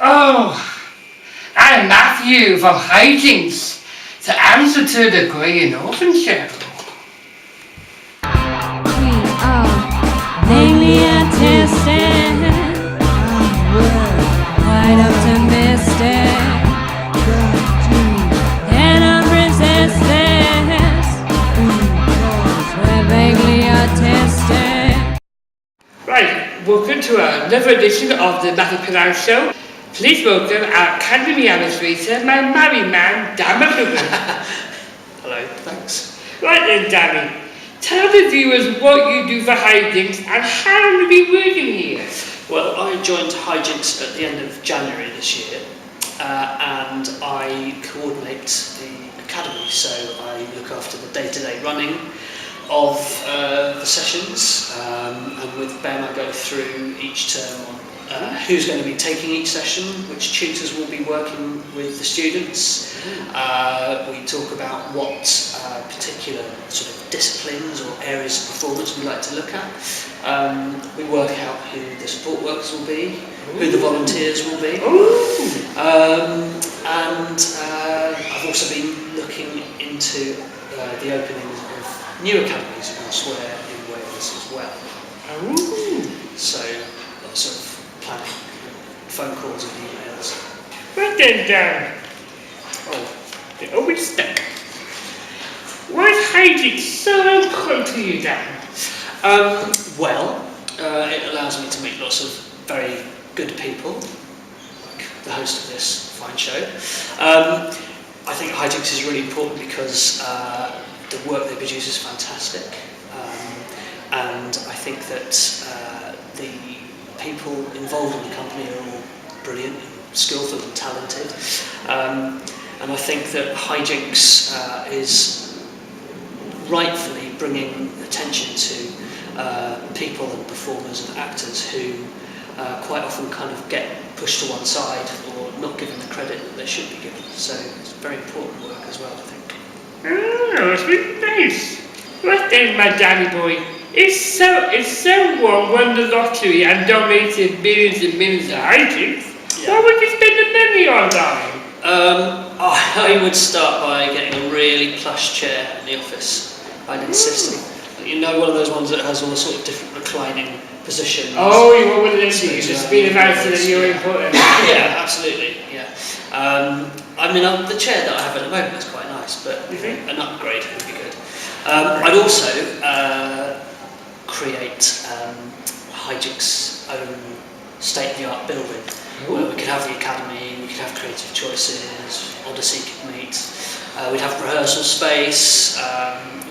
Oh, I'm Matthew from Hijinx, the answer to the Graham Norton Show. We are vaguely artistic, quite optimistic, and unresisting. We're vaguely artistic. Right, welcome to another edition of the Matthew Purnell Show. Please welcome our Academy Administrator, my married man, Dan McGowan. Hello, thanks. Right then, Danny, tell the viewers what you do for Hijinx and how long have you been working here? Well, I joined Hijinx at the end of January this year, and I coordinate the academy, so I look after the day-to-day running of the sessions, and with Ben I go through each term on who's going to be taking each session, which tutors will be working with the students. We talk about what particular sort of disciplines or areas of performance we like to look at. We work out who the support workers will be, who the volunteers will be. And I've also been looking into the opening of new academies elsewhere in Wales as well. So lots of planning, phone calls and emails. Right then, Dan. Oh, they're always stuck. Why is Hijinx so important to you, Dan? Well, it allows me to meet lots of very good people, like the host of this fine show. I think Hijinx is really important because the work they produce is fantastic, and I think that the people involved in the company are all brilliant, skillful and talented, and I think that Hijinx is rightfully bringing attention to people and performers and actors who quite often kind of get pushed to one side or not given the credit that they should be given. So it's very important work as well, I think. Oh, that's really nice. Right then, my Danny boy. It's so won the lottery and donated millions and millions to Hijinx. What would you spend the money on, darling? I would start by getting a really plush chair in the office. I'd insist on, you know, one of those ones that has all the sort of different reclining positions. Oh, you want one of them that you just be nicer than you're important. Yeah, absolutely. Yeah. I mean, the chair that I have at the moment is quite nice, but an upgrade would be good. I'd also create Hijinx's own state-of-the-art building where we could have the academy, we could have creative choices, Odyssey could meet, we'd have rehearsal space,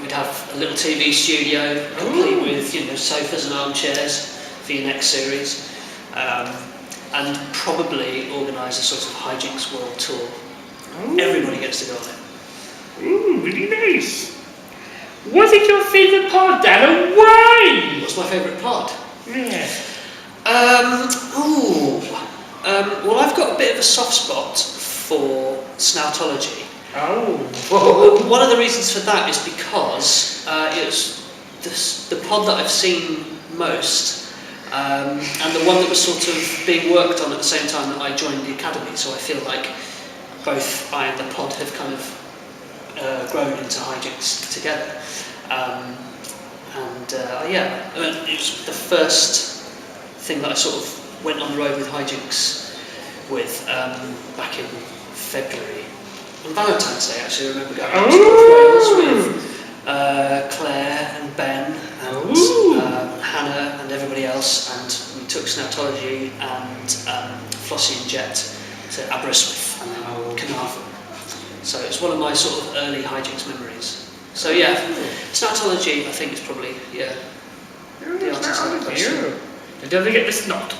we'd have a little TV studio complete with, you know, sofas and armchairs for your next series, and probably organise a sort of Hijinx world tour. Everybody gets to go on it. Ooh, really nice. What is your favourite part, Dan, and why? What's my favourite part? Yeah. Well, I've got a bit of a soft spot for snoutology. Oh. One of the reasons for that is because it's the pod that I've seen most, and the one that was sort of being worked on at the same time that I joined the academy. So I feel like both I and the pod have kind of grown into Hijinx together, it was the first thing that I sort of went on the road with Hijinx with back in February on Valentine's Day. Actually, I remember going to North Wales with Claire and Ben and Hannah and everybody else, and we took snoutology and Flossie and Jet to Aberystwyth and then Carnarvon. So it's one of my sort of early Hijinx memories. So yeah, snoutology I think is probably the answer to that question. And don't forget the snot.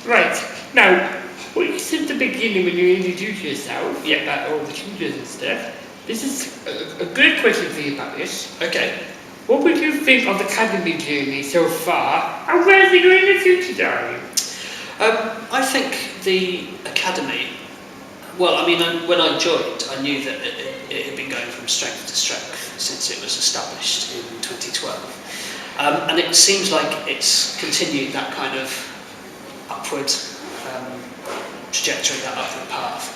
Right, now, what you said at the beginning when you introduced yourself about all the tutors and stuff, this is a good question for you about this. Okay. What would you think of the academy journey so far, and where's it going in the future, darling? I think the academy, well, I mean, when I joined, I knew that it had been going from strength to strength since it was established in 2012. And it seems like it's continued that kind of upward trajectory, that upward path.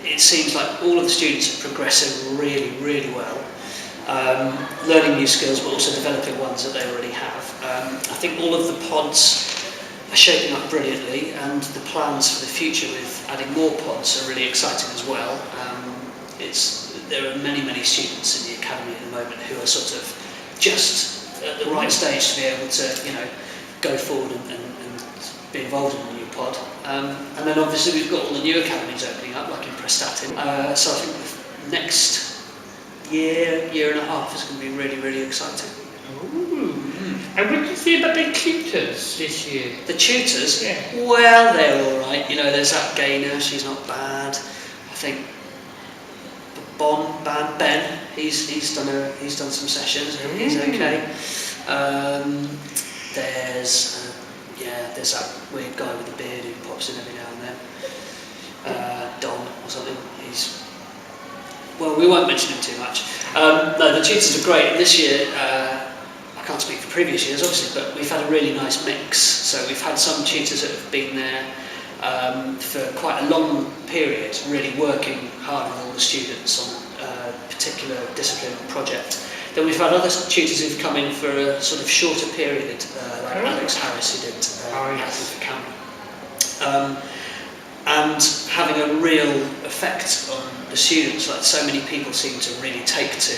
It seems like all of the students are progressing really, really well, learning new skills but also developing ones that they already have. I think all of the pods are shaping up brilliantly, and the plans for the future with adding more pods are really exciting as well. There are many, many students in the academy at the moment who are sort of just at the right stage to be able to, go forward and be involved in the new pod. And then obviously we've got all the new academies opening up, like in Prestatin. So I think the next year and a half is going to be really, really exciting. Ooh. And what do you say about the tutors this year? The tutors? Yeah. Well, they're all right. There's that Gaynor, she's not bad. I think Ben, he's done some sessions. He's okay. There's that weird guy with the beard who pops in every now and then. Don or something. We won't mention him too much. No, the tutors are great. And this year, I can't speak for previous years, obviously, but we've had a really nice mix. So we've had some tutors that have been there for quite a long period, really working hard with all the students on a particular discipline or project. Then we've had other tutors who've come in for a sort of shorter period, like Alex Harris, who did for Cameron. And having a real effect on the students. Like, so many people seem to really take to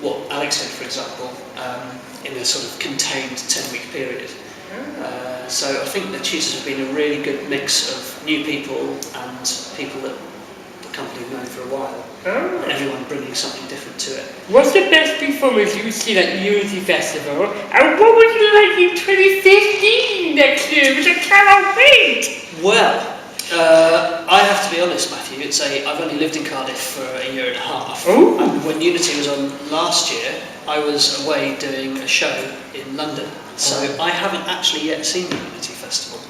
what Alex did, for example, in a sort of contained 10-week period. So I think the tutors have been a really good mix of new people and people that the company have known for a while. And everyone bringing something different to it. What's the best performance you've seen at Unity Festival? And what would you like in 2015 next year? Which I cannot wait! Well, I have to be honest, Matthew, I've only lived in Cardiff for a year and a half. Ooh. And when Unity was on last year, I was away doing a show in London. So I haven't actually yet seen the Unity Festival.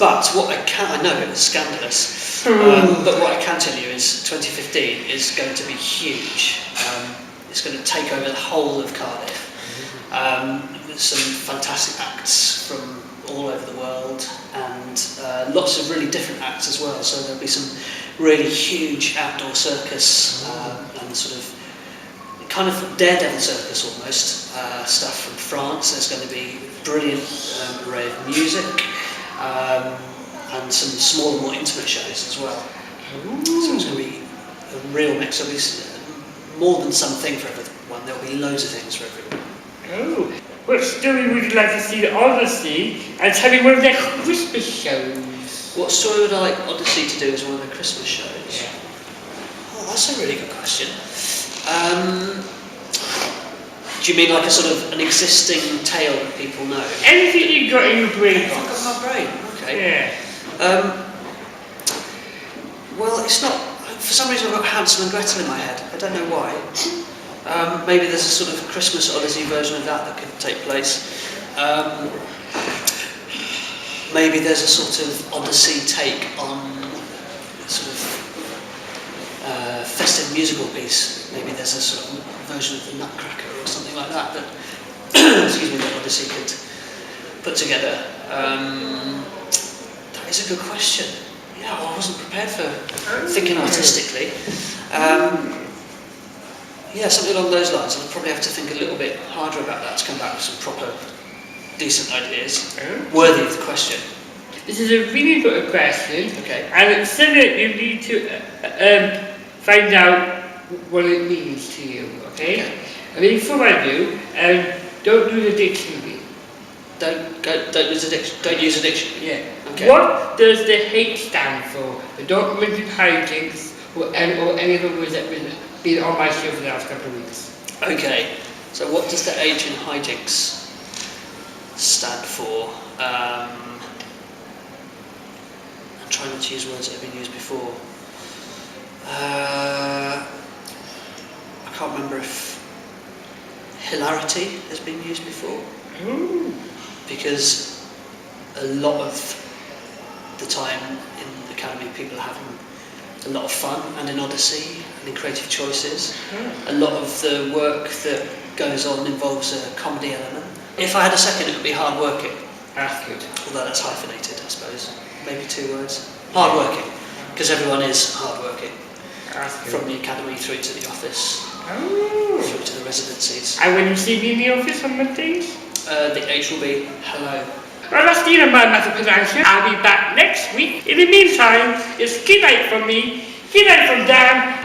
But what I know it was scandalous. But what I can tell you is 2015 is going to be huge. It's going to take over the whole of Cardiff. With some fantastic acts from all over the world, and lots of really different acts as well. So there'll be some really huge outdoor circus and sort of kind of daredevil circus almost stuff from France. There's going to be a brilliant array of music and some smaller, more intimate shows as well. So it's going to be a real mix. There'll be more than something for everyone. There'll be loads of things for everyone. What story would you like to see the Odyssey, and tell me one of their Christmas shows? What story would I like Odyssey to do as one of their Christmas shows? Yeah. Oh, that's a really good question. Do you mean like a sort of an existing tale that people know? Anything you've got in your brain I've box. got my brain, okay. Yeah. Well, it's not, for some reason I've got Hansel and Gretel in my head. I don't know why. Maybe there's a sort of Christmas Odyssey version of that could take place. Maybe there's a sort of Odyssey take on sort of festive musical piece. Maybe there's a sort of version of the Nutcracker or something like that excuse me, that Odyssey could put together. That is a good question. Yeah, well, I wasn't prepared for thinking artistically. Yeah, something along those lines. I'll probably have to think a little bit harder about that to come back with some proper, decent ideas, worthy of the question. This is a really good question. Okay. And it's something that you need to find out what it means to you, okay? And before I do, don't use a dictionary. Don't use a dictionary. Yeah. Okay. What does the H stand for? Don't mention hijinks or any of the words that have been on my show for the last couple of weeks. Okay. So what does the H in hijinks stand for? I'm trying not to use words that have been used before. I can't remember if hilarity has been used before. Ooh. Because a lot of the time in the Academy people are having a lot of fun, and in Odyssey and in Creative Choices. A lot of the work that goes on involves a comedy element. If I had a second, it would be hard working. That's good. although that's hyphenated, I suppose. Maybe 2 words. Hardworking, because everyone is hardworking. From the academy through to the office, through to the residencies. And when you see me in the office on Mondays? The H will be hello. Well, that's the end of my Matthew Purnell Show. I'll be back next week. In the meantime, it's good night from me, good night from Dan,